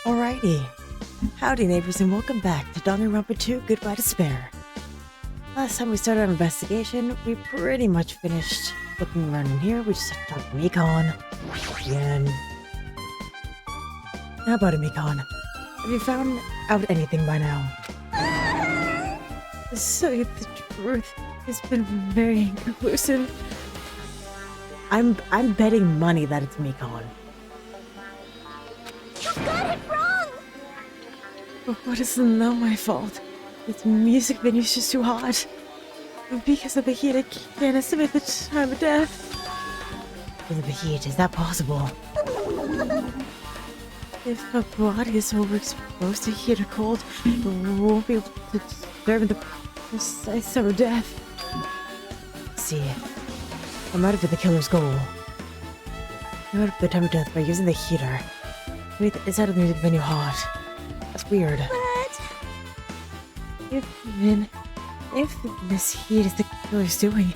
Alrighty. Howdy neighbors and welcome back to Danganronpa 2 Goodbye Despair. Last time we started our investigation, we pretty much finished looking around in here. We just have to talk to Mikon. Again. How about it, Mikon? Have you found out anything by now? To tell you the truth, it's been very inconclusive. I'm betting money that it's Mikon. You got it wrong! But what is not my fault? This music venue's just too hot. Because of the heat, I can't estimate the time of death. Because of the heat, is that possible? If a body is overexposed to heat or cold, we won't be able to determine the precise time of death. Let's see, I might have been the killer's goal. I might have the time of death by using the heater. Wait, it's out of the music venue hot. That's weird. But... If this heat is the killer's doing,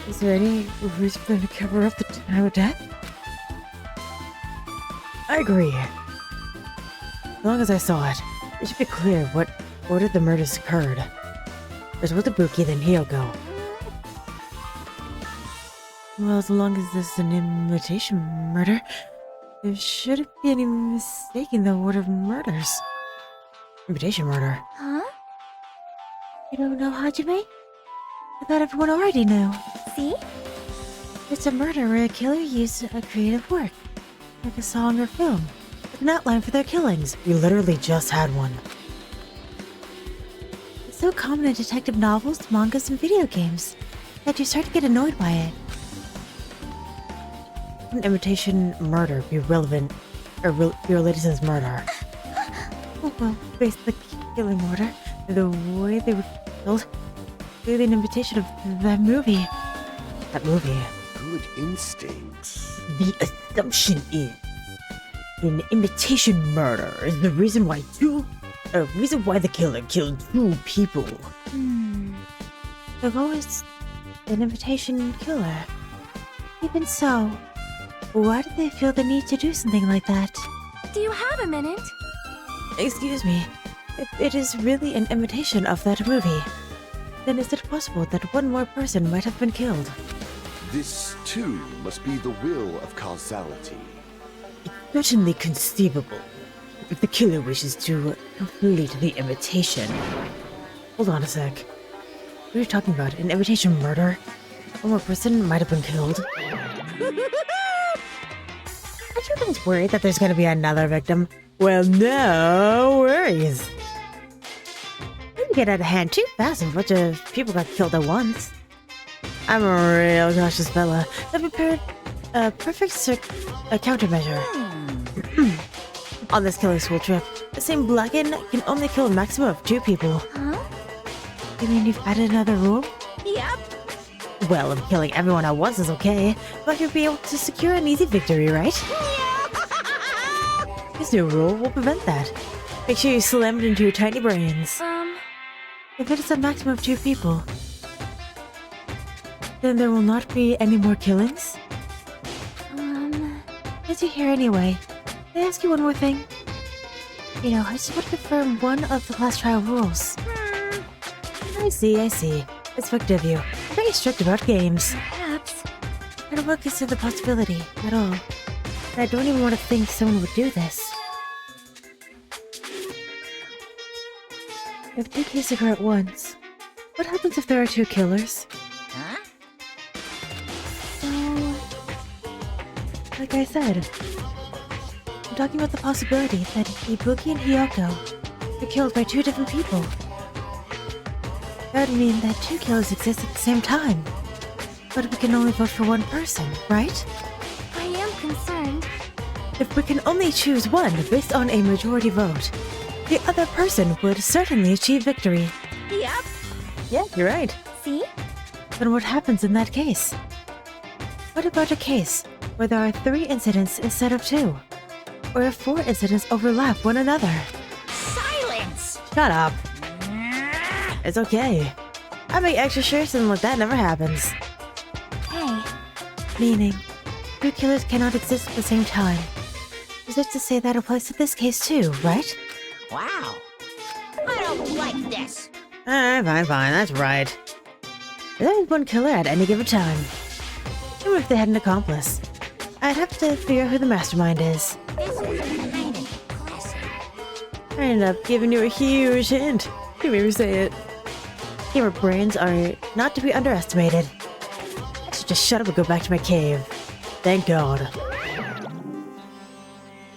is there any reason for them to cover up the time of death? I agree. As long as I saw it, it should be clear what order the murders occurred. There's with Ibuki, then Hyoko. Well, as long as this is an imitation murder, there shouldn't be any mistake in the order of murders. Imitation murder? Huh? You don't know Hajime? I thought everyone already knew. See? It's a murder where a killer used a creative work, like a song or film, with an outline for their killings. We literally just had one. It's so common in detective novels, mangas, and video games that you start to get annoyed by it. An imitation murder be relevant, or be related to this murder? Well, based on the killing order, the way they were killed, clearly an imitation of that movie. That movie. Good instincts. The assumption is an imitation murder is the reason why the killer killed two people. They've always an imitation killer. Even so, why did they feel the need to do something like that? Do you have a minute? Excuse me, if it is really an imitation of that movie, then is it possible that one more person might have been killed? This, too, must be the will of causality. It's certainly conceivable if the killer wishes to complete the imitation. Hold on a sec. What are you talking about? An imitation murder? One more person might have been killed? Aren't you guys worried that there's gonna be another victim? Well, no worries. Didn't get out of hand too fast and a bunch of people got killed at once. I'm a real cautious fella. I prepared a perfect countermeasure. On this killing school trip, the same Blacken can only kill a maximum of 2 people. Huh? You mean you've added another rule? Yep. Well, if killing everyone at once is okay, but you'll be able to secure an easy victory, right? This new rule will prevent that. Make sure you slam it into your tiny brains. If it is a maximum of 2 people, then there will not be any more killings? As you hear anyway, can I ask you one more thing? You know, I just want to confirm one of the last trial rules. I see. It's fucked of you. I'm very strict about games. Perhaps. I don't want to consider the possibility at all. And I don't even want to think someone would do this. If 2 kids occur at once, what happens if there are 2 killers? Huh? So, like I said, I'm talking about the possibility that Ibuki and Hyoko are killed by 2 different people. That would mean that 2 killers exist at the same time. But we can only vote for one person, right? I am concerned. If we can only choose one based on a majority vote, the other person would certainly achieve victory. Yep. Yeah, you're right. See? Then what happens in that case? What about a case where there are 3 incidents instead of 2? Or if 4 incidents overlap one another? Silence! Shut up. It's okay. I make extra sure something like that never happens. Hey. Meaning, 2 killers cannot exist at the same time. There's is it to say that applies to this case too, right? Wow. I don't like this. Fine, that's right. There's only one killer at any given time. Even if they had an accomplice, I'd have to figure out who the mastermind is. This is kind of classic. I ended up giving you a huge hint. You made me say it. Gamer brains are not to be underestimated. I should just shut up and go back to my cave. Thank God.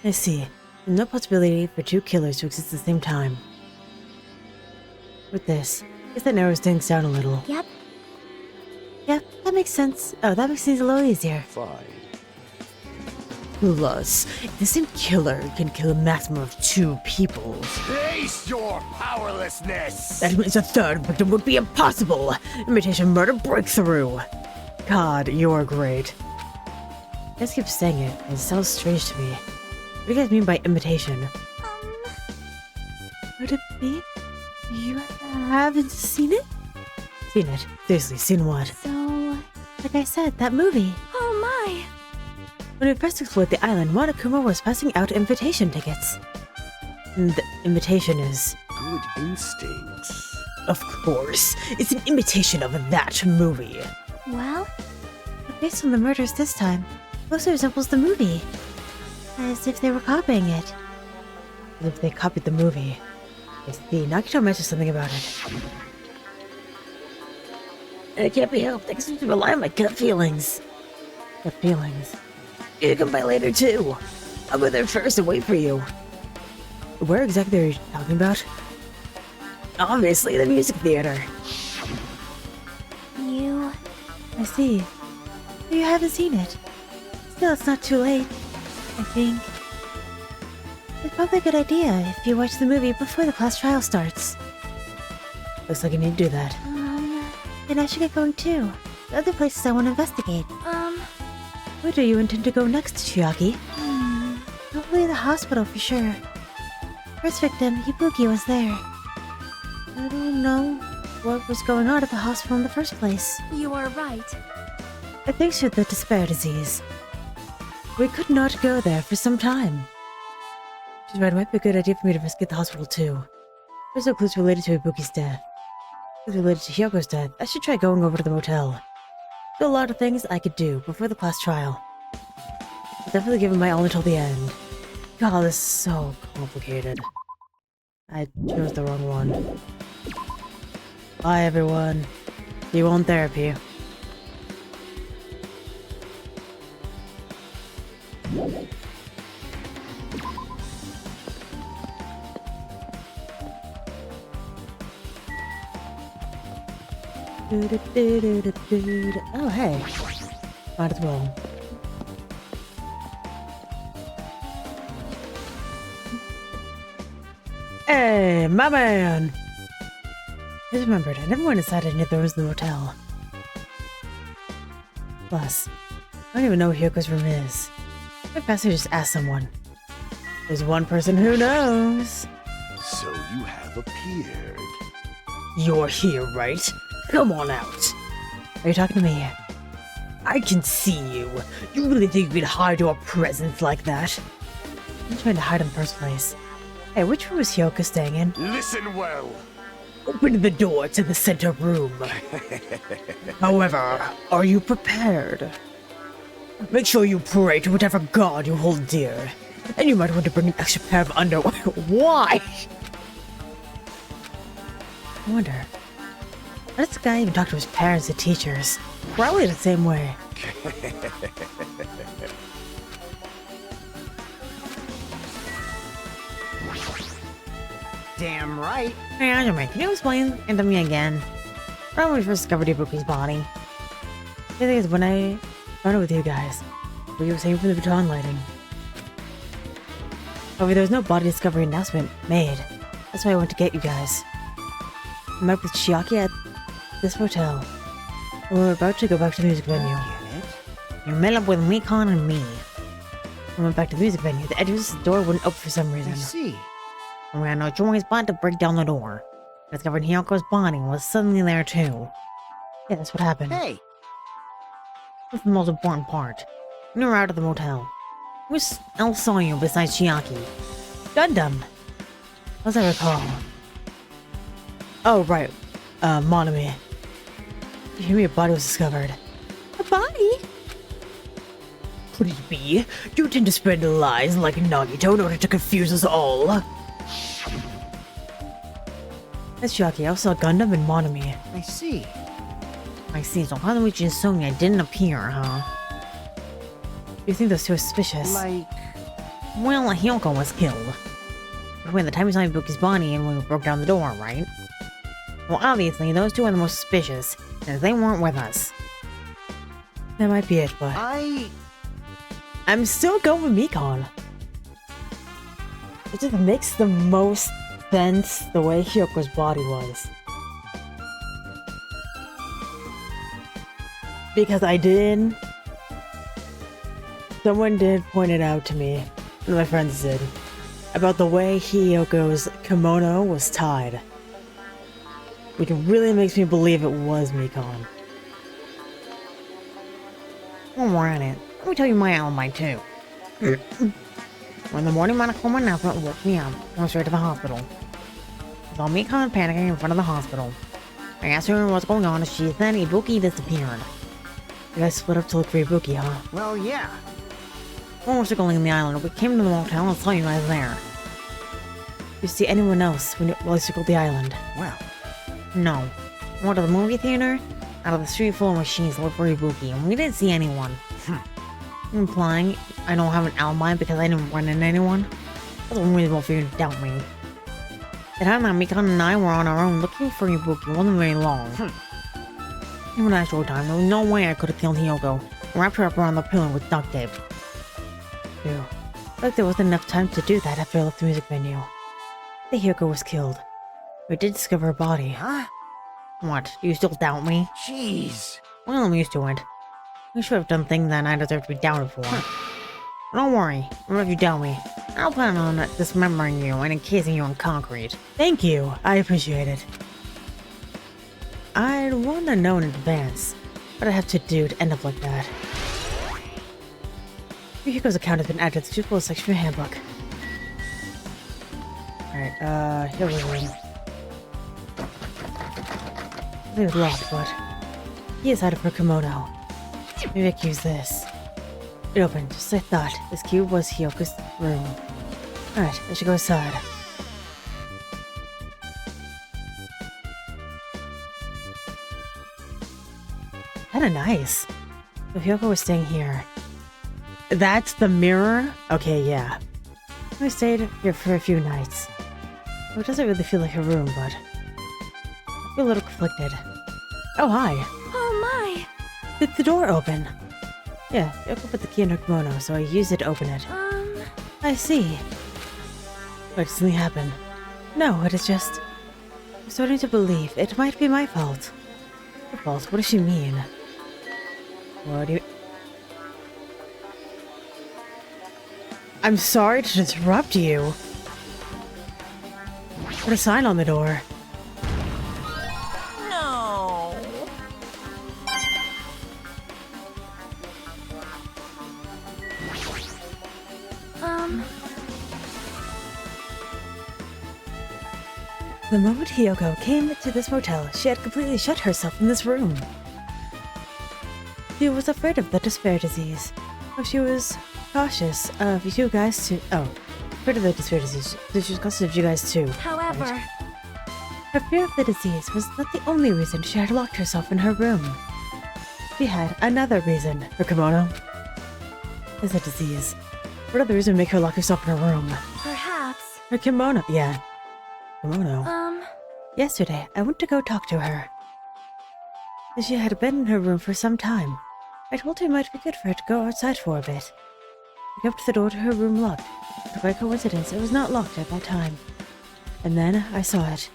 I see. There's no possibility for two killers to exist at the same time. With this, I guess that narrows things down a little. Yep. Yep, that makes sense. Oh, that makes things a little easier. Fine. Plus, the same killer can kill a maximum of 2 people. Face your powerlessness! That means a third victim would be impossible. Imitation murder breakthrough. God, you're great. I just keep saying it, and it sounds strange to me. What do you guys mean by imitation? Would it be? You haven't seen it? Seen it? Seriously, seen what? So... Like I said, that movie. Oh my. When we first explored the island, Monokuma was passing out invitation tickets. And the invitation is... Good instincts. Of course, it's an imitation of that movie. Well? But based on the murders this time, closely resembles the movie. As if they were copying it. As if they copied the movie. I see, Nakito mentioned something about it. And it can't be helped, I guess I have to rely on my gut feelings. Gut feelings? You can come by later too. I'll go there first and wait for you. Where exactly are you talking about? Obviously, the music theater. You... I see. You haven't seen it. Still, it's not too late, I think. It's probably a good idea if you watch the movie before the class trial starts. Looks like you need to do that. Then I should get going too. The other places I want to investigate. Where do you intend to go next, Chiaki? Hopefully the hospital for sure. First victim, Ibuki, was there. I don't know what was going on at the hospital in the first place. You are right. I think she had the despair disease. We could not go there for some time. She's right, it might be a good idea for me to investigate the hospital too. There's no clues related to Ibuki's death. Clues related to Hyoko's death. I should try going over to the motel. There's a lot of things I could do before the class trial. I'll definitely give it my all until the end. God, this is so complicated. I chose the wrong one. Bye everyone. See you on therapy. Oh, hey. Might as well. Hey, my man! I just remembered, I never went inside any of those in the motel. Plus, I don't even know where Hyoko's room is. Maybe I should just ask someone. There's one person who knows. So you have appeared. You're here, right? Come on out. Are you talking to me? I can see you. You really think you can hide your presence like that? I'm trying to hide in the first place. Hey, which room is Hyoko staying in? Listen well. Open the door to the center room. However, are you prepared? Make sure you pray to whatever god you hold dear. And you might want to bring an extra pair of underwear. Why? I wonder. How does the guy even talk to his parents and teachers? Probably the same way. Damn right. Hey, Anime, can you explain it to me again? When we first discovered Ibuki's body. The thing is, when I found it with you guys, we were saying from the baton lighting. However, there was no body discovery announcement made. That's why I went to get you guys. I met up with Chiaki at this motel. We were about to go back to the music venue. You met up with Mikon and me. We went back to the music venue. The entrance door wouldn't open for some reason. I see. And we had no choice but to break down the door. I discovered Hyoko's body was suddenly there too. Yeah, that's what happened. Hey, That's the most important part. We were out of the motel. Who else saw you besides Chiaki? Gundam. As I recall. Oh, right. Monami. You hear me? A body was discovered. A body? Could it be? You tend to spread lies like Nagito in order to confuse us all. That's Chiaki. I saw Gundam and Monami. I see. I see. So Hanuichi and Sonia didn't appear, huh? You think those two are suspicious? Like... Well, Hyoko was killed. Between the time we saw Ibuki's body and when we broke down the door, right? Well, obviously, those two are the most suspicious, since they weren't with us. That might be it, but... I'm still going with Mikon. It just makes the most sense the way Hyoko's body was. Because someone did point it out to me, and my friends did, about the way Hyoko's kimono was tied. Which really makes me believe it was Mikon. Alright, let me tell you my alibi too. When the morning medical announcement woke me up, I went straight to the hospital. I saw Mikon panicking in front of the hospital. I asked her what's going on, and she said Ibuki disappeared. You guys split up to look for Ibuki, huh? Well, yeah. When we were circling the island, we came to the motel and saw you guys there. Did you see anyone else while you circled the island? Well... No. We went to the movie theater, out of the street full of machines to look for Ibuki, and we didn't see anyone. Implying I don't have an alibi because I didn't run into anyone? That's unreasonable for you to doubt me. The time that Mikon and I were on our own looking for Ibuki wasn't very long. Even that short time, there was no way I could have killed Hyoko and wrapped her up around the pillar with duct tape. Phew. But there wasn't enough time to do that after I left the music venue. The Hyoko was killed. We did discover her body. Huh? What? Do you still doubt me? Jeez. Well, I'm used to it. I should have done things that I deserve to be doubted for. Don't worry, even if you doubt me, I'll plan on dismembering you and encasing you in concrete. Thank you, I appreciate it. I'd want to know in advance what I'd have to do to end up like that. Yuhiko's account has been added to the suitable section of your handbook. Alright, here we go. It was locked, but he is out of her kimono. Maybe I can use this. It opened, just as I thought. This cube was Hyoko's room. Alright, I should go inside. Kinda nice. So Hyoko was staying here. That's the mirror? Okay, yeah. I stayed here for a few nights. So it doesn't really feel like a room, but I feel a little conflicted. Oh, hi. Oh my. Did the door open? Yeah, Hyoko put the key in her kimono, so I used it to open it. I see. What did something happen? No, it is just... I'm starting to believe it might be my fault. Your fault? What does she mean? What do you... I'm sorry to disrupt you. Put a sign on the door. No. The moment Hyoko came to this motel, she had completely shut herself in this room. She was afraid of the despair disease. Oh, she was cautious of you guys too. Oh, afraid of the despair disease. She was cautious of you guys too. However, Right. Her fear of the disease was not the only reason she had locked herself in her room. She had another reason. Her kimono is a disease. What other reason would make her lock herself in her room? perhaps. Her kimono. Yeah. Kimono. Yesterday, I went to go talk to her. She had been in her room for some time. I told her it might be good for her to go outside for a bit. I kept the door to her room locked, but by coincidence, it was not locked at that time. And then I saw it.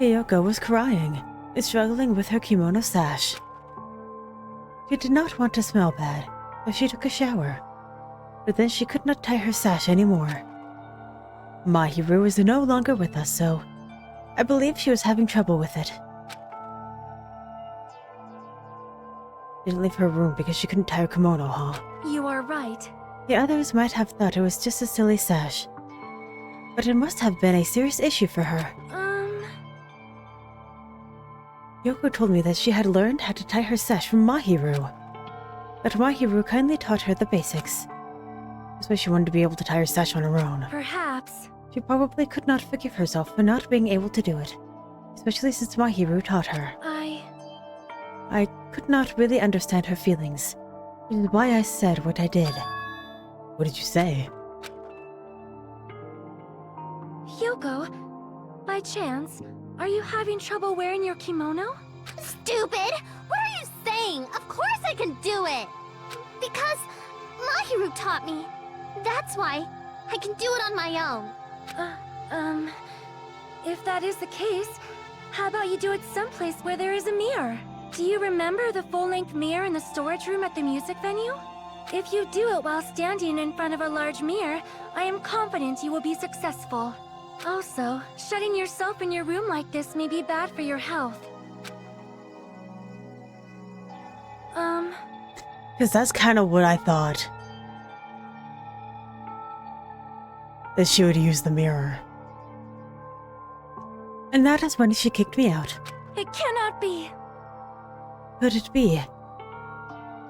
Hyoko was crying and struggling with her kimono sash. She did not want to smell bad, so she took a shower. But then she could not tie her sash anymore. Mahiru is no longer with us, so I believe she was having trouble with it. didn't leave her room because she couldn't tie her kimono, huh? You are right. The others might have thought it was just a silly sash, but it must have been a serious issue for her. Yoko told me that she had learned how to tie her sash from Mahiru. That Mahiru kindly taught her the basics. That's why she wanted to be able to tie her sash on her own. Perhaps. She probably could not forgive herself for not being able to do it, especially since Mahiru taught her. I could not really understand her feelings, which is why I said what I did. What did you say? Yoko, by chance, are you having trouble wearing your kimono? Stupid! What are you saying? Of course I can do it! Because Mahiru taught me. That's why I can do it on my own. If that is the case, how about you do it someplace where there is a mirror? Do you remember the full-length mirror in the storage room at the music venue? If you do it while standing in front of a large mirror, I am confident you will be successful. Also, shutting yourself in your room like this may be bad for your health. Because that's kind of what I thought. That she would use the mirror. And that is when she kicked me out. It cannot be! Could it be?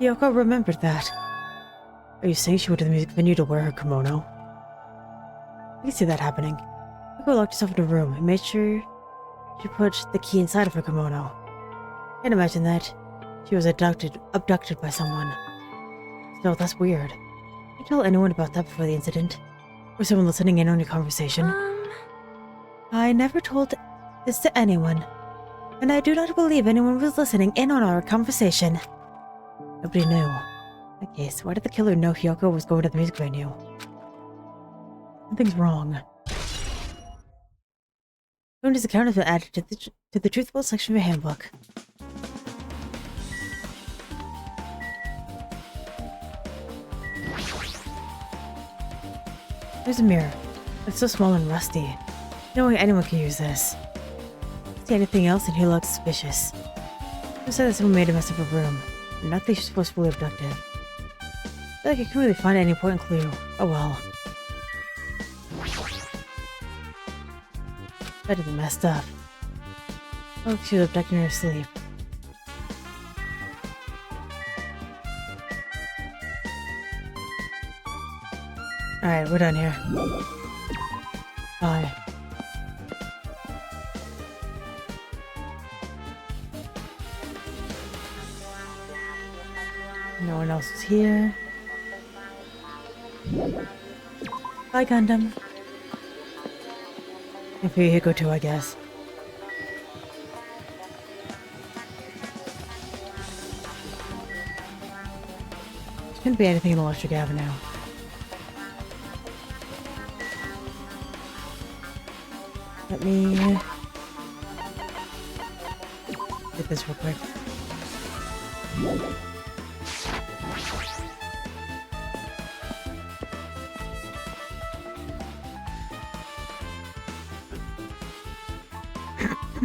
Yoko remembered that. Are you saying she went to the music venue to wear her kimono? I can see that happening. Yoko locked herself in a room and made sure she put the key inside of her kimono. Can't imagine that she was abducted by someone. Still, that's weird. Did you tell anyone about that before the incident? Or someone listening in on your conversation? I never told this to anyone. And I do not believe anyone was listening in on our conversation. Nobody knew. In that case, why did the killer know Hyoko was going to the music venue? Something's wrong. Tony's account has been added to the truthful section of your handbook. There's a mirror. It's so small and rusty. No way anyone can use this. See anything else and he looks suspicious. Who said that someone made a mess of a room? Not that she's forcefully abducted. I feel like I can't really find any important clue. Oh well. Better than messed up. Oh, she was abducted in her sleep. Alright, we're done here. Bye. No one else is here. Bye, Gundam. And for Hiko too, I guess. There shouldn't be anything in Electric Avenue. Let me get this real quick.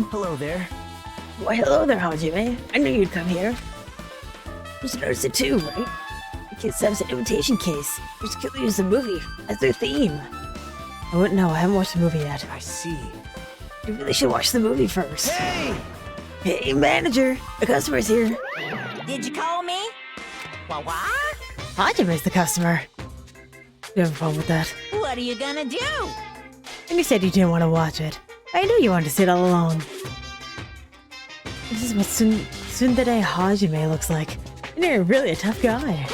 Hello there. Why, hello there, Hajime. I knew you'd come here. You should notice it too, right? The kids have an invitation case. Just could use the movie as their theme. I wouldn't know. I haven't watched the movie yet. I see. You really should watch the movie first. Hey! Hey, manager. The customer's here. Did you call me? What? Hajime's the customer. You have a problem with that? What are you gonna do? And you said you didn't want to watch it. I knew you wanted to sit all alone. This is what Tsundere Hajime looks like. And you're really a tough guy.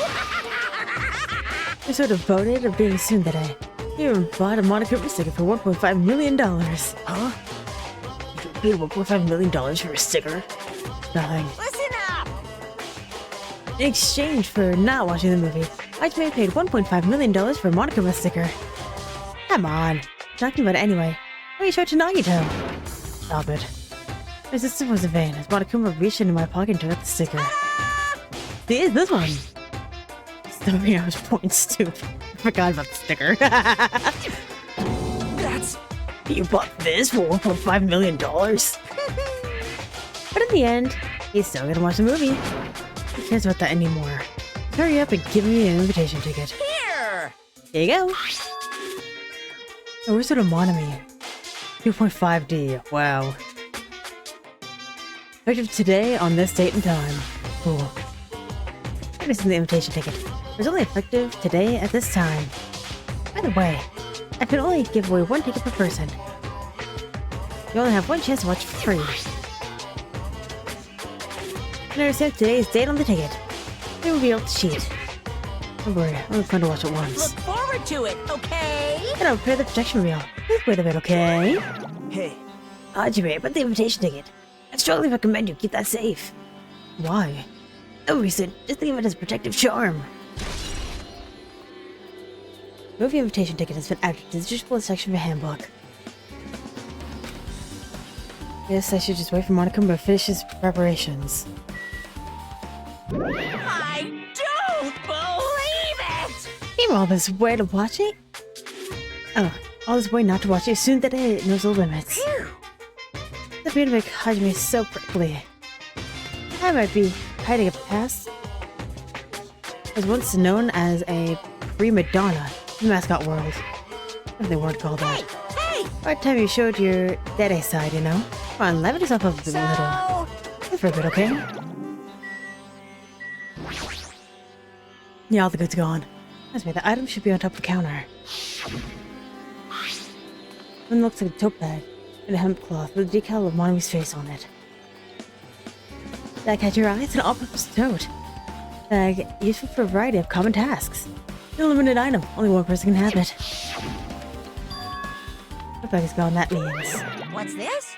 You're so devoted to being Tsundere. You even bought a monochrome sticker for $1.5 million. Huh? You paid $1.5 million for a sticker? Nothing. Listen up! In exchange for not watching the movie, Hajime paid $1.5 million for a monochrome sticker. Come on. Talking about it anyway. Why are you showing to Nagito? Stop it. My sister was in vain as Monokuma reached into my pocket and took out the sticker. See, it's this one. Sorry, I was points too. I forgot about the sticker. That's... You bought this for $1.5 million? But in the end, he's still gonna watch the movie. He cares about that anymore. Hurry up and give me an invitation ticket. Here! There you go. Oh, where's it a Monami? 2.5D. Wow. Effective today on this date and time. Cool. This is the invitation ticket. It's only effective today at this time. By the way, I can only give away 1 ticket per person. You only have 1 chance to watch for free. And I received today's date on the ticket. It will be able to cheat. Don't worry, only plan to watch it once. Look forward to it, okay? And I'll prepare the projection reel. Please wait a bit, okay? Hey, Hajime, about the invitation ticket. I strongly recommend you keep that safe. Why? No reason. Just think of it as protective charm. Movie invitation ticket has been added to the digital section of the handbook. Yes, I should just wait for Monokuma to finish his preparations. I don't believe it! Came all this way to watch it? Oh, all this way not to watch it. Soon that it knows the limits. Phew. The beauty of Hajime is so prickly. I might be hiding a past. Was once known as a prima donna in the mascot world. If they weren't called that. Hey! Right time you showed your daddy side, you know? Come on, level yourself up a little. So... Wait for a bit, okay? Yeah, all the goods gone. That's me, the item should be on top of the counter. One looks like a tote bag and a hemp cloth with a decal of Monami's face on it. That catch your eye? It's an all-purpose tote bag useful for a variety of common tasks. An unlimited item, only 1 person can have it. Tote bag is gone, that means. What's this?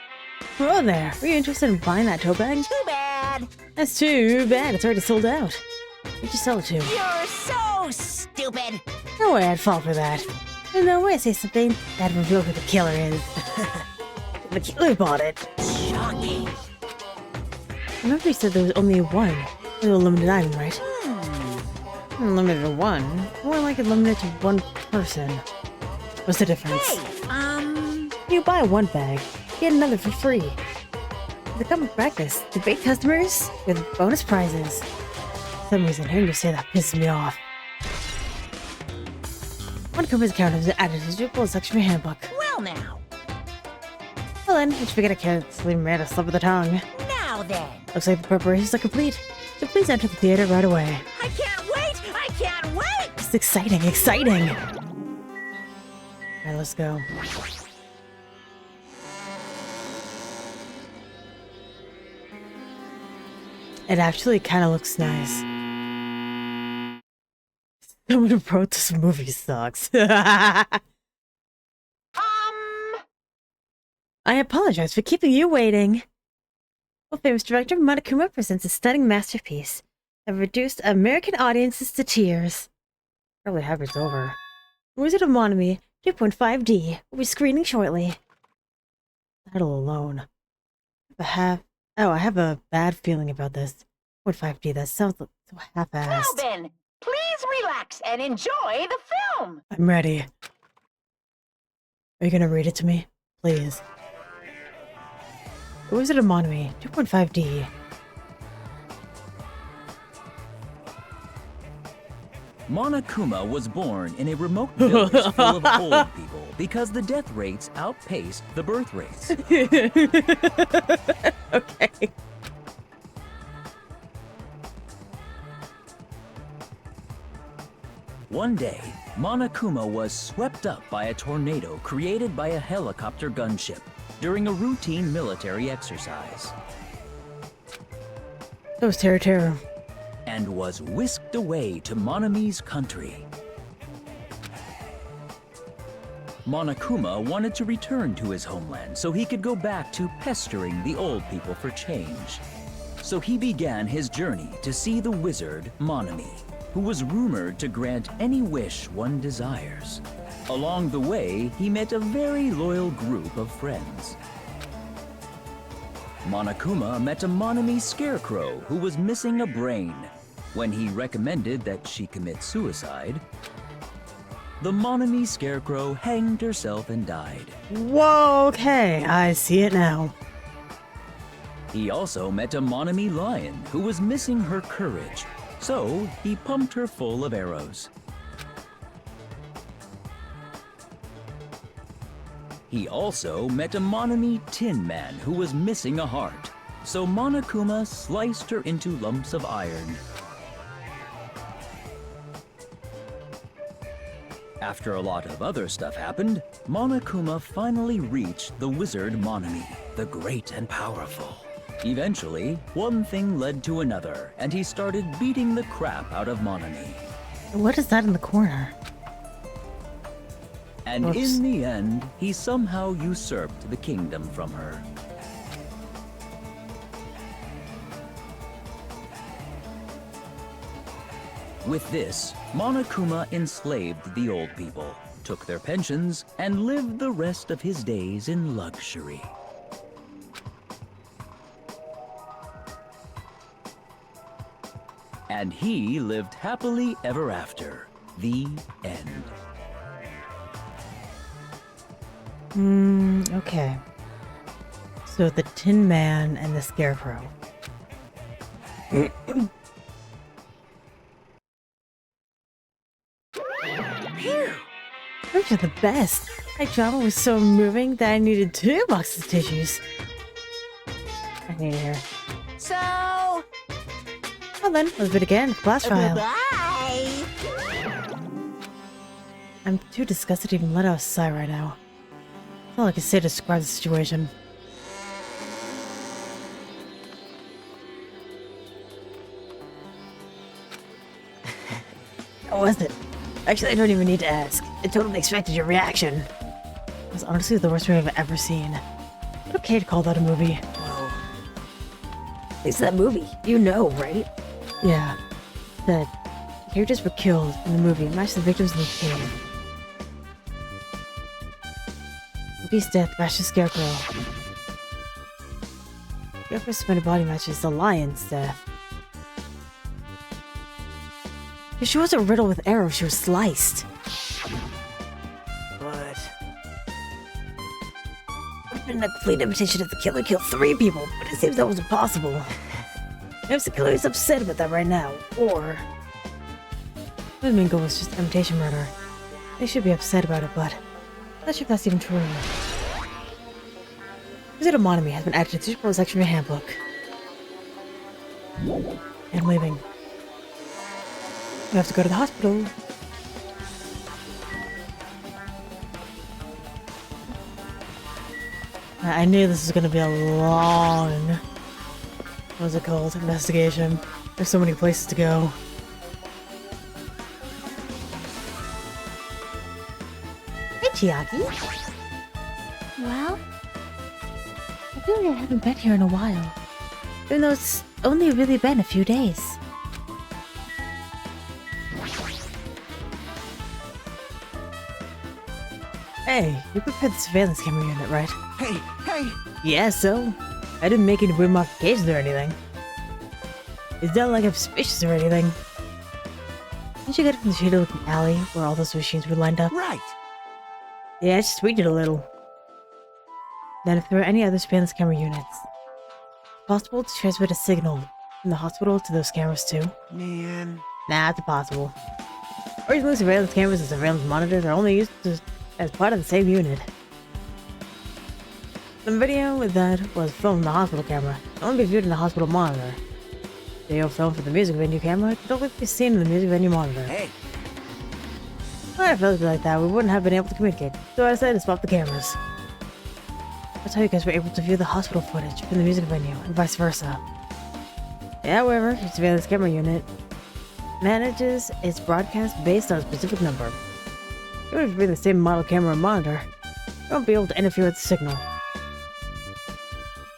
Whoa there, were you interested in buying that tote bag? Too bad! That's too bad, it's already sold out. Who'd you sell it to? You're so stupid! No way I'd fall for that. There's no way I say something that'd reveal who the killer is. The killer bought it. Shocking! I remember you said there was only one little limited item, right? Limited to 1? More like it limited to 1 person. What's the difference? Hey, You buy 1 bag, get another for free. The common practice to bait customers with bonus prizes. For some reason, hearing you say that pisses me off. One company's account has been added to the full section of your handbook. well now. Well then, let's forget I can't sleep mad a slip of the tongue. Now then. Looks like the preparations are complete, so please enter the theater right away. I can't wait! I can't wait! It's exciting, exciting! Alright, let's go. It actually kind of looks nice. Someone who wrote this movie sucks. I apologize for keeping you waiting. Well, famous director Monokuma presents a stunning masterpiece that reduced American audiences to tears. Probably half it's over. Wizard of Monami 2.5D will be screening shortly. Title alone. I have a bad feeling about this. 2.5D, that sounds so half-assed. Well then, please relax and enjoy the film! I'm ready. Are you gonna read it to me? Please. The Wizard of Monami 2.5D. Monokuma was born in a remote village full of old people because the death rates outpaced the birth rates. Okay. One day, Monokuma was swept up by a tornado created by a helicopter gunship during a routine military exercise, That was Terra. and was whisked away to Monami's country. Monokuma wanted to return to his homeland so he could go back to pestering the old people for change. So he began his journey to see the wizard Monami, who was rumored to grant any wish one desires. Along the way, he met a very loyal group of friends. Monokuma met a Monami scarecrow who was missing a brain. When he recommended that she commit suicide, the Monami scarecrow hanged herself and died. Whoa, okay. I see it now. He also met a Monami lion who was missing her courage, so he pumped her full of arrows. He also met a Monami Tin Man who was missing a heart, so Monokuma sliced her into lumps of iron. After a lot of other stuff happened, Monokuma finally reached the wizard Monami, the great and powerful. Eventually, one thing led to another, and he started beating the crap out of Monami. What is that in the corner? And Oops. in the end, he somehow usurped the kingdom from her. With this, Monokuma enslaved the old people, took their pensions, and lived the rest of his days in luxury. And he lived happily ever after. The end. Okay. So the Tin Man and the Scarecrow. Those are the best. My drama was so moving that I needed 2 boxes of tissues. I need here. So, Well then, let's do it again. Class trial. bye. I'm too disgusted to even let out a sigh right now. That's all I can say to describe the situation. How was it? Actually, I don't even need to ask. I totally expected your reaction. It was honestly the worst movie I've ever seen. But okay to call that a movie. Whoa. It's that movie. You know, right? Yeah. That the characters were killed in the movie matched the victims in the cave. Ruby's death matched the Scarecrow. Scarecrow's suspended body matches the lion's death. If she wasn't riddled with arrows, she was sliced. But I've been a complete imitation of the killer killed 3 people, but it seems that was impossible. If the killer is upset about that right now, or Mingo was just imitation murder. They should be upset about it, but I'm not sure if that's even true. Visit Monami has been added to the Super section of your handbook. And leaving. You have to go to the hospital. I knew this was going to be a long, what was it called, investigation. There's so many places to go. Hey, Chiaki. Well, I feel like I haven't been here in a while. Even though it's only really been a few days. Hey, you prepared the surveillance camera unit, right? Hey. Yeah, so? I didn't make any weird modifications or anything. It's not like I'm suspicious or anything. Didn't you get it from the shady looking alley where all those machines were lined up? Right. Yeah, I just tweaked it a little. Then if there are any other surveillance camera units, it's possible to transmit a signal from the hospital to those cameras too. Man. Nah, it's impossible. Originally, surveillance cameras and surveillance monitors are only used as part of the same unit. The video with that was filmed in the hospital camera. It can only be viewed in the hospital monitor. Video filmed for the music venue camera could only be seen in the music venue monitor. Hey. When I felt like that, we wouldn't have been able to communicate, so I decided to swap the cameras. That's how you guys were able to view the hospital footage from the music venue, and vice versa. However, your surveillance camera unit manages its broadcast based on a specific number. Even if it be the same model camera and monitor, you won't be able to interfere with the signal.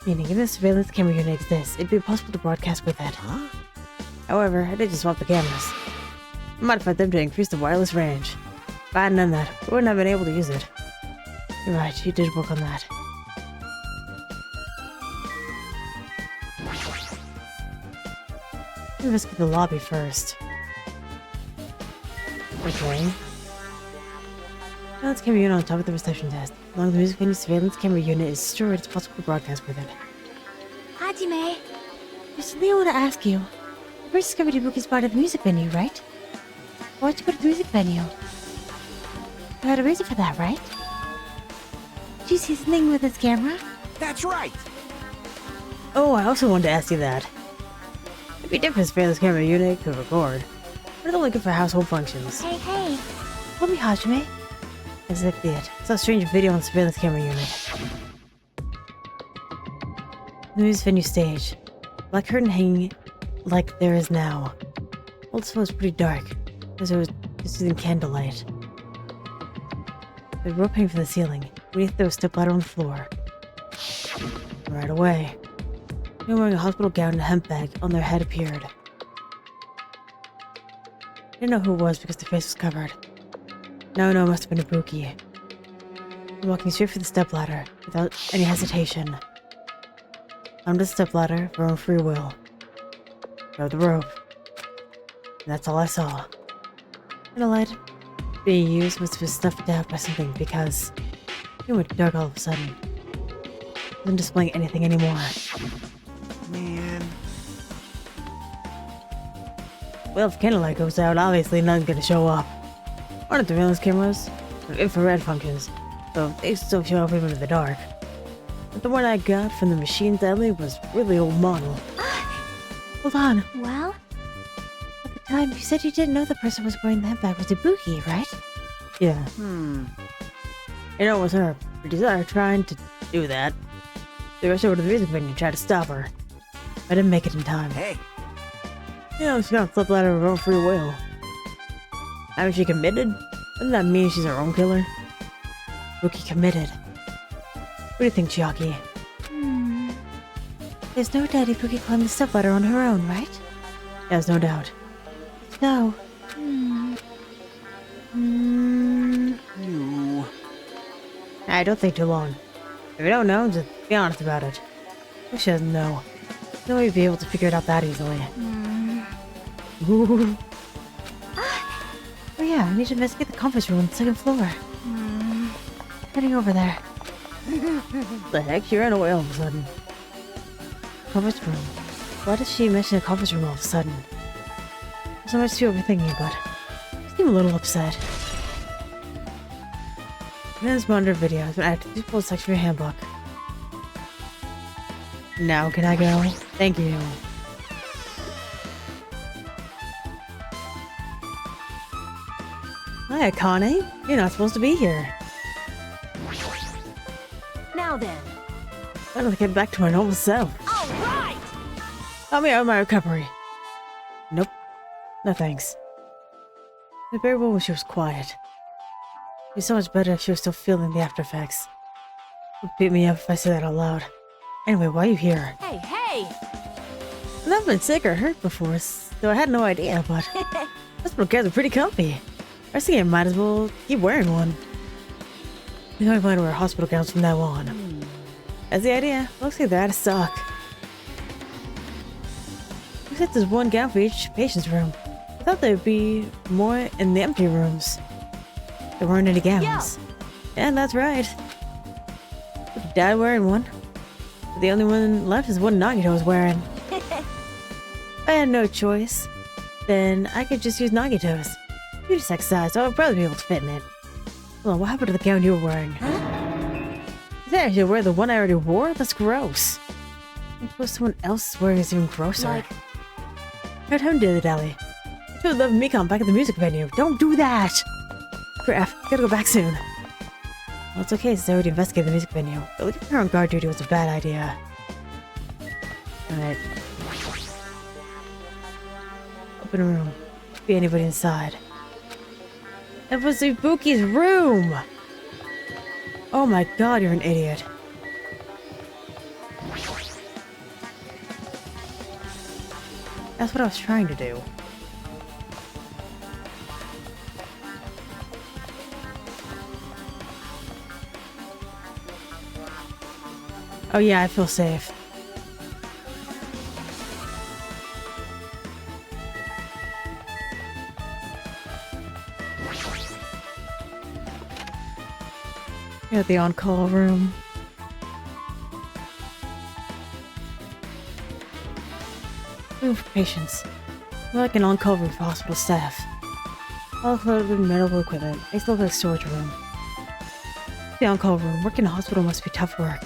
Meaning, if the surveillance camera unit exists, it'd be possible to broadcast with it. Huh? However, I did just swap the cameras. I modified them to increase the wireless range. If I hadn't done that, we wouldn't have been able to use it. You're right, you did work on that. Let's get the lobby first. Okay. Surveillance camera unit on top of the reception desk. Along the music venue surveillance camera unit is stored, it's possible to broadcast with it. Hajime. There's something I want to ask you. You first discovered Ibuki's part of the music venue, right? Why'd you go to the music venue? You had a reason for that, right? Did you see something with his camera? That's right. Oh, I also wanted to ask you that. It'd be different if this camera unit could record. But it's only good for household functions. Hey, hey. Call me Hajime. As if it. Saw a strange video on the surveillance camera unit. The music venue stage. Black curtain hanging like there is now. Well, this was pretty dark, as it was just using candlelight. The rope hanging from the ceiling. Beneath there was a stepladder on the floor. Right away. Men wearing a hospital gown and a hemp bag on their head appeared. I didn't know who it was because their face was covered. Now I know it must have been Ibuki. Walking straight for the stepladder, without any hesitation. Climbed the stepladder of her own free will. Grabbed the rope. And that's all I saw. And the light being used must have been snuffed out by something because it went dark all of a sudden. It wasn't displaying anything anymore. Man. Well, if candlelight goes out, obviously nothing's gonna show up. Aren't the surveillance cameras? They're infrared functions, so they still show up even in the dark. But the one I got from the machine sadly was really old model. Hold on. Well, At the time, you said you didn't know the person was wearing the headbag was Ibuki, right? Yeah. You know, it was her. Her trying to do that. They rushed over to the music venue and tried to stop her. I didn't make it in time. Hey. You know, she got flipped out of her own free will. Haven't she committed? Doesn't that mean she's her own killer? Ibuki committed. What do you think, Chiaki? There's no doubt Ibuki climbed the stepladder on her own, right? There's no doubt. So... You. I don't think too long. If you don't know, just be honest about it. If she doesn't know, no way you'd be able to figure it out that easily. Ooh. Oh yeah, I need to investigate the conference room on the second floor. Heading over there. The heck? She ran away all of a sudden. Conference room. Why does she mention a conference room all of a sudden? There's so much to be overthinking, but I seem a little upset. This monitor video has been added to the full section of your handbook. Now can I go? Thank you. Hi, Akane. You're not supposed to be here. Now then. I don't get back to my normal self. All right. Help me out with my recovery. Nope. No thanks. It'd be bearable when she was quiet. It'd be so much better if she was still feeling the after effects. It would beat me up if I say that out loud. Anyway, why are you here? Hey, hey. I've never been sick or hurt before, so I had no idea, but hospital gowns are pretty comfy. I was thinking I might as well keep wearing one. We only plan to wear hospital gowns from now on. That's the idea. Looks like they're out of stock. Looks like there's one gown for each patient's room. I thought there'd be more in the empty rooms. There weren't any gowns. Yeah, that's right. I died wearing one. But the only one left is one Nagito was wearing. If I had no choice, then I could just use Nagito's. Unisex size, so I'd probably be able to fit in it. Well, what happened to the gown you were wearing? You think I should wear the one I already wore? That's gross. I suppose someone else is wearing is even grosser. Like- Head home, dilly-dally. Should love Mikon back at the music venue. Don't do that! Crap, gotta go back soon. Well, it's okay since I already investigated the music venue, but leaving her on guard duty was a bad idea. Alright. Open a room. Be anybody inside. That was Ibuki's room! Oh my god, you're an idiot. That's what I was trying to do. Oh yeah, I feel safe. You're at the on-call room. Room for patients. More like an on-call room for hospital staff. All loaded with medical equipment. Makes it look like a storage room. The on-call room. Working in a hospital must be tough work.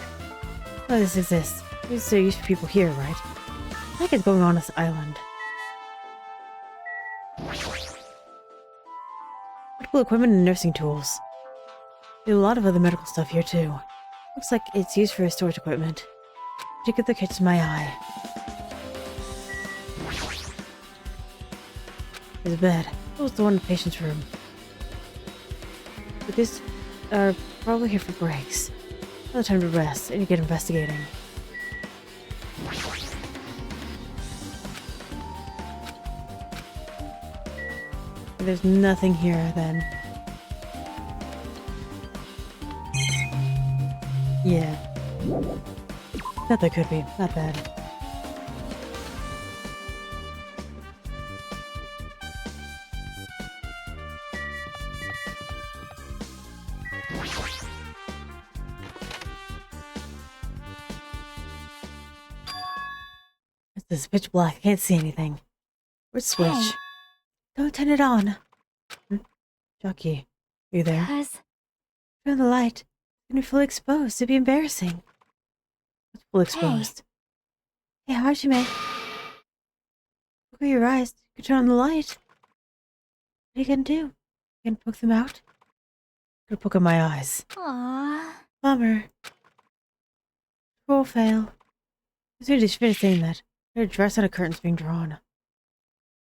Why this exists? There's so used for people here, right? I think it's going on this island. Medical equipment and nursing tools. There's a lot of other medical stuff here too. Looks like it's used for storage equipment. Particularly catches my eye. There's a bed. That was the one in the patient's room. But these are probably here for breaks. Another time to rest and you get investigating. There's nothing here then. Yeah. That there could be. Not bad. This is pitch black. I can't see anything. Where's the switch? Hey. Don't turn it on. Jockey, you there? Cuz Turn on the light. It's gonna be fully exposed. It'd be embarrassing. What's fully exposed? Hey, Hajime. Look at your eyes. You can turn on the light. What are you gonna do? You gonna poke them out? I'm gonna poke at my eyes. Aww. Bummer. Roll fail. As soon as she finished saying that, her dress and a curtain's being drawn.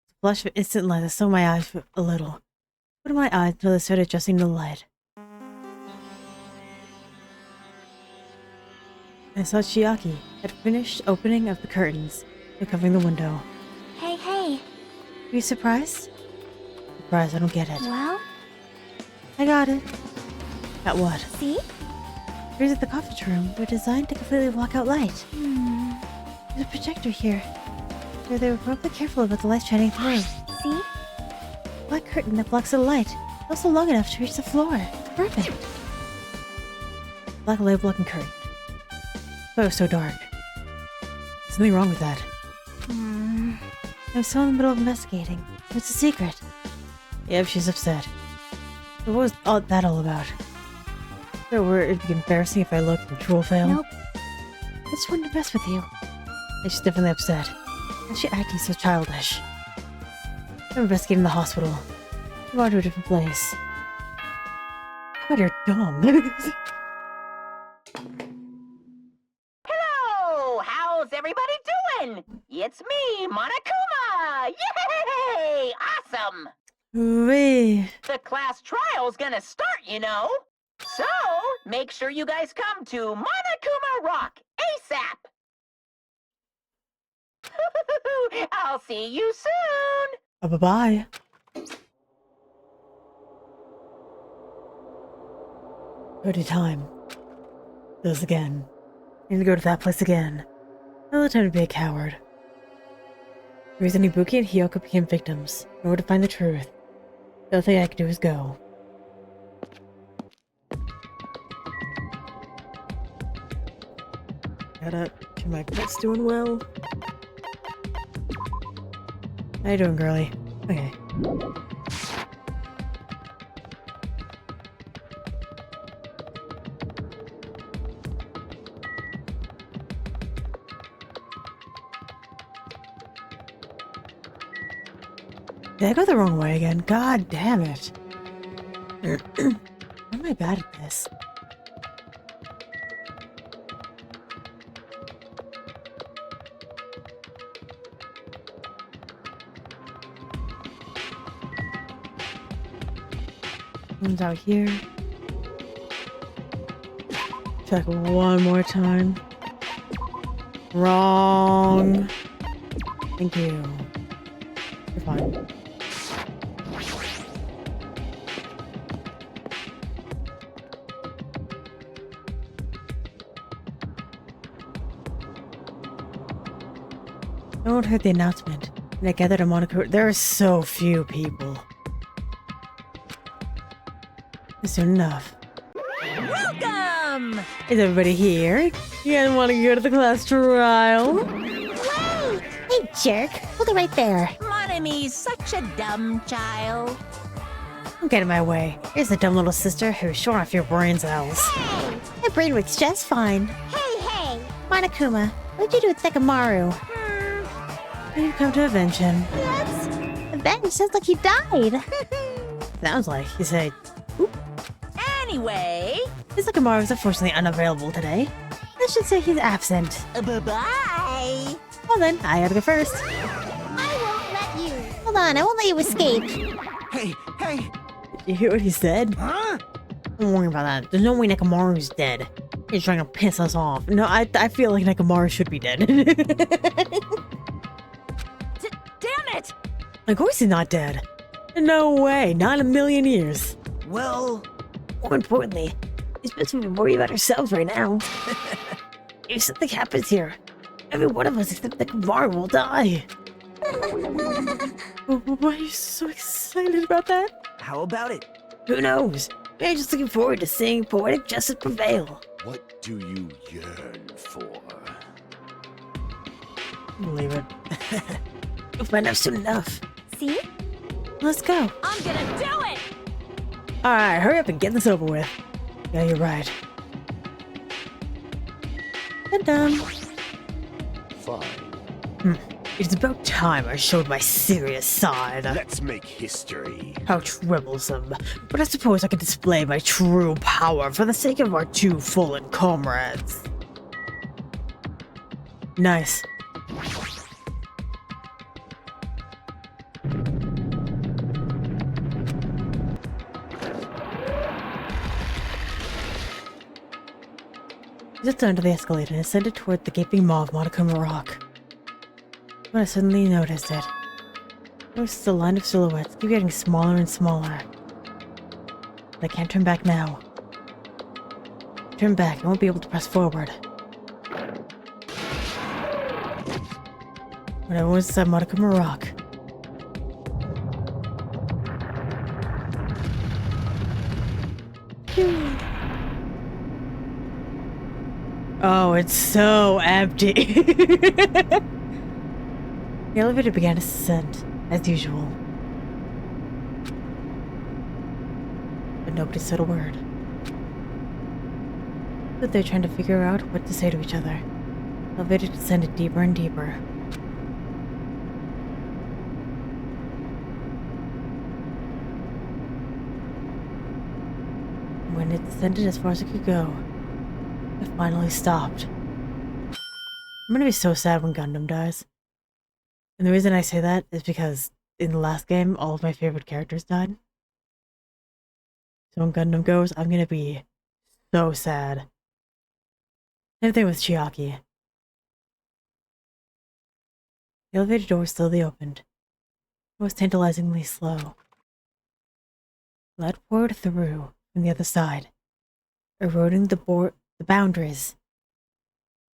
The flash of instant light that stung my eyes for a little. Put in my eyes until they started adjusting to the light. I saw Chiaki had finished opening up the curtains and covering the window. Hey, hey. Are you surprised? Surprised, I don't get it. Well, I got it. Got what? see? Here's at the conference room. They're designed to completely block out light. There's a projector here. They were probably careful about the light shining through. See? Black curtain that blocks the light. Also long enough to reach the floor. Perfect. Black light blocking curtain. But it was so dark. Something wrong with that. I'm still in the middle of investigating. What's the secret? Yeah, she's upset. But what was all that all about? It'd be embarrassing if I looked and troll fail. Nope. I just wanted to mess with you. And she's definitely upset. And she acting so childish. I'm investigating the hospital. I'm on to a different place. God, you're dumb. Hello! How's everybody doing? It's me, Monokuma! Yay! Awesome! Wee. The class trial's gonna start, you know. So, make sure you guys come to Monokuma Rock ASAP! I'll see you soon! Bye-bye. Party time. Those again. Need to go to that place again. Another time to be a coward. The reason Ibuki and Hyoka became victims, in order to find the truth. The only thing I can do is go. Gotta check my pet's doing well. How you doing, girly? Okay. Did I go the wrong way again? God damn it. Why am I bad at this? One's out here. Check one more time. Wrong. Thank you. You're fine. No one heard the announcement, and I gathered a Monaco. There are so few people. Soon enough. Welcome! Is everybody here? You guys want to go to the class trial? Wait! Hey, jerk. Hold it right there. Monomi's such a dumb child. Don't get in my way. Here's the dumb little sister who's showing off your brain cells. Hey! My brain works just fine. Hey! Monokuma, what'd you do with Nekamaru? You've come to avenge him. That's... Avenge? Sounds like he died. Sounds like he said. Anyway, His Nekamaru is unfortunately unavailable today. I should say he's absent. bye-bye. Well then, I gotta go first. I won't let you. Hold on, I won't let you escape. Hey, hey! You hear what he said? Huh? Don't worry about that. There's no way Nekamaru's dead. He's trying to piss us off. No, I feel like Nekamaru should be dead. Damn it! Of course he's not dead. No way, not in a million years. Well, More importantly, it's best we worry about ourselves right now. If something happens here, every one of us except Nekamaru will die. Why are you so excited about that? how about it? Who knows? Maybe I'm just looking forward to seeing poetic justice prevail. What do you yearn for? Leave it. You'll find out soon enough. See? Let's go. I'm gonna do it! Alright, hurry up and get this over with. Yeah, you're right. Dun-dun. Fine. It's about time I showed my serious side. Let's make history. How troublesome. But I suppose I can display my true power for the sake of our two fallen comrades. Nice. Just under the escalator and ascended toward the gaping maw of Monokuma Rock. When I suddenly noticed it. Noticed the line of silhouettes keep getting smaller and smaller. But I can't turn back now. Turn back, I won't be able to press forward. When I was inside Monokuma Rock. Oh, it's so empty. The elevator began to ascend, as usual. But nobody said a word. But they're trying to figure out what to say to each other. The elevator descended deeper and deeper. When it descended as far as it could go, it finally stopped. I'm gonna be so sad when Gundam dies. And the reason I say that is because in the last game, all of my favorite characters died. So when Gundam goes, I'm gonna be so sad. Same thing with Chiaki. The elevator door slowly opened. It was tantalizingly slow. Light poured through from the other side, eroding the boundaries.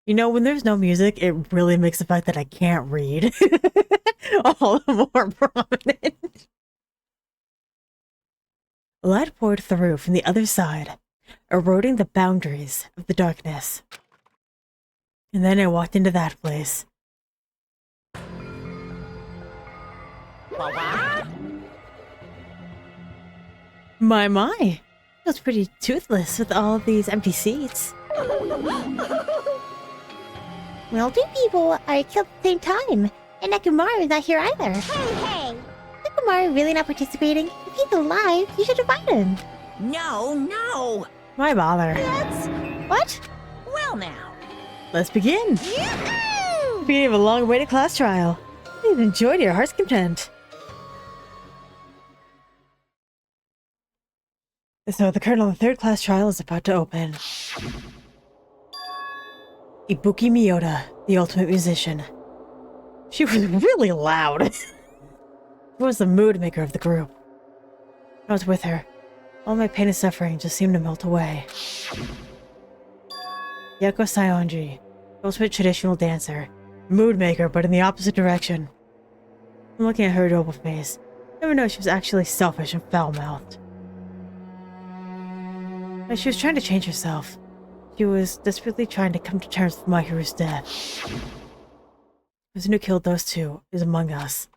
You know, when there's no music, it really makes the fact that I can't read all the more prominent. Light poured through from the other side, eroding the boundaries of the darkness. And then I walked into that place. My. Feels pretty toothless with all these empty seats. Well, two people are killed at the same time, and Nekamaru is not here either. Hey! Nekamaru really not participating? If he's alive, you should invite him. No. Why bother? What? Well now. Let's begin. Beginning of a long-awaited class trial. Please enjoy to your heart's content. So the curtain on the third class trial is about to open. Ibuki Miyota, the ultimate musician. She was really loud. She was the mood maker of the group. I was with her. All my pain and suffering just seemed to melt away. Yako Saionji, ultimate traditional dancer. Mood maker, but in the opposite direction. I'm looking at her adorable face. Never know she was actually selfish and foul-mouthed. But she was trying to change herself. She was desperately trying to come to terms with Mahiru's death. person who killed those two is among us.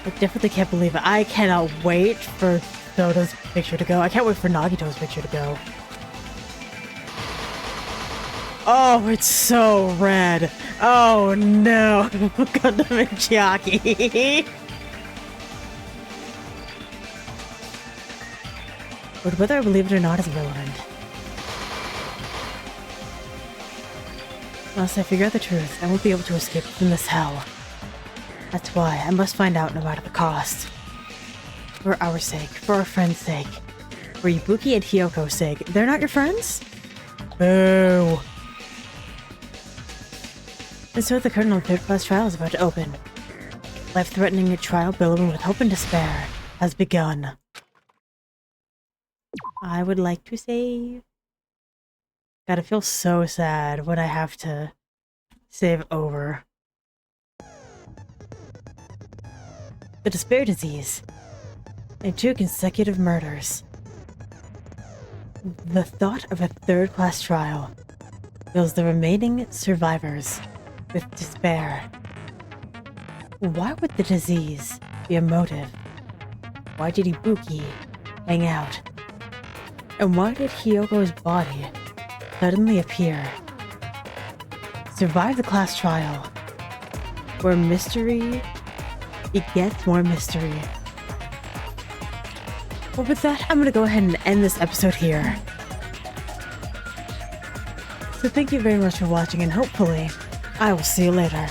I definitely can't believe it. I cannot wait for Soda's picture to go. I can't wait for Nagito's picture to go. Oh, it's so red. Oh no. Gundam and Chiaki. But whether I believe it or not is irrelevant. Unless I figure out the truth, I won't be able to escape from this hell. That's why I must find out no matter the cost. For our sake, for our friends' sake, for Ibuki and Hyoko's sake. They're not your friends? Boo! And so the curtain on third-class trial is about to open. Life-threatening trial billowing with hope and despair has begun. I would like to save. God, it feels so sad when I have to save over. The despair disease. And 2 consecutive murders. The thought of a third-class trial fills the remaining survivors with despair. Why would the disease be a motive? Why did Ibuki hang out? And why did Hyoko's body suddenly appear? Survive the class trial, where mystery begets more mystery. Well, with that, I'm gonna go ahead and end this episode here. So thank you very much for watching, and hopefully, I will see you later.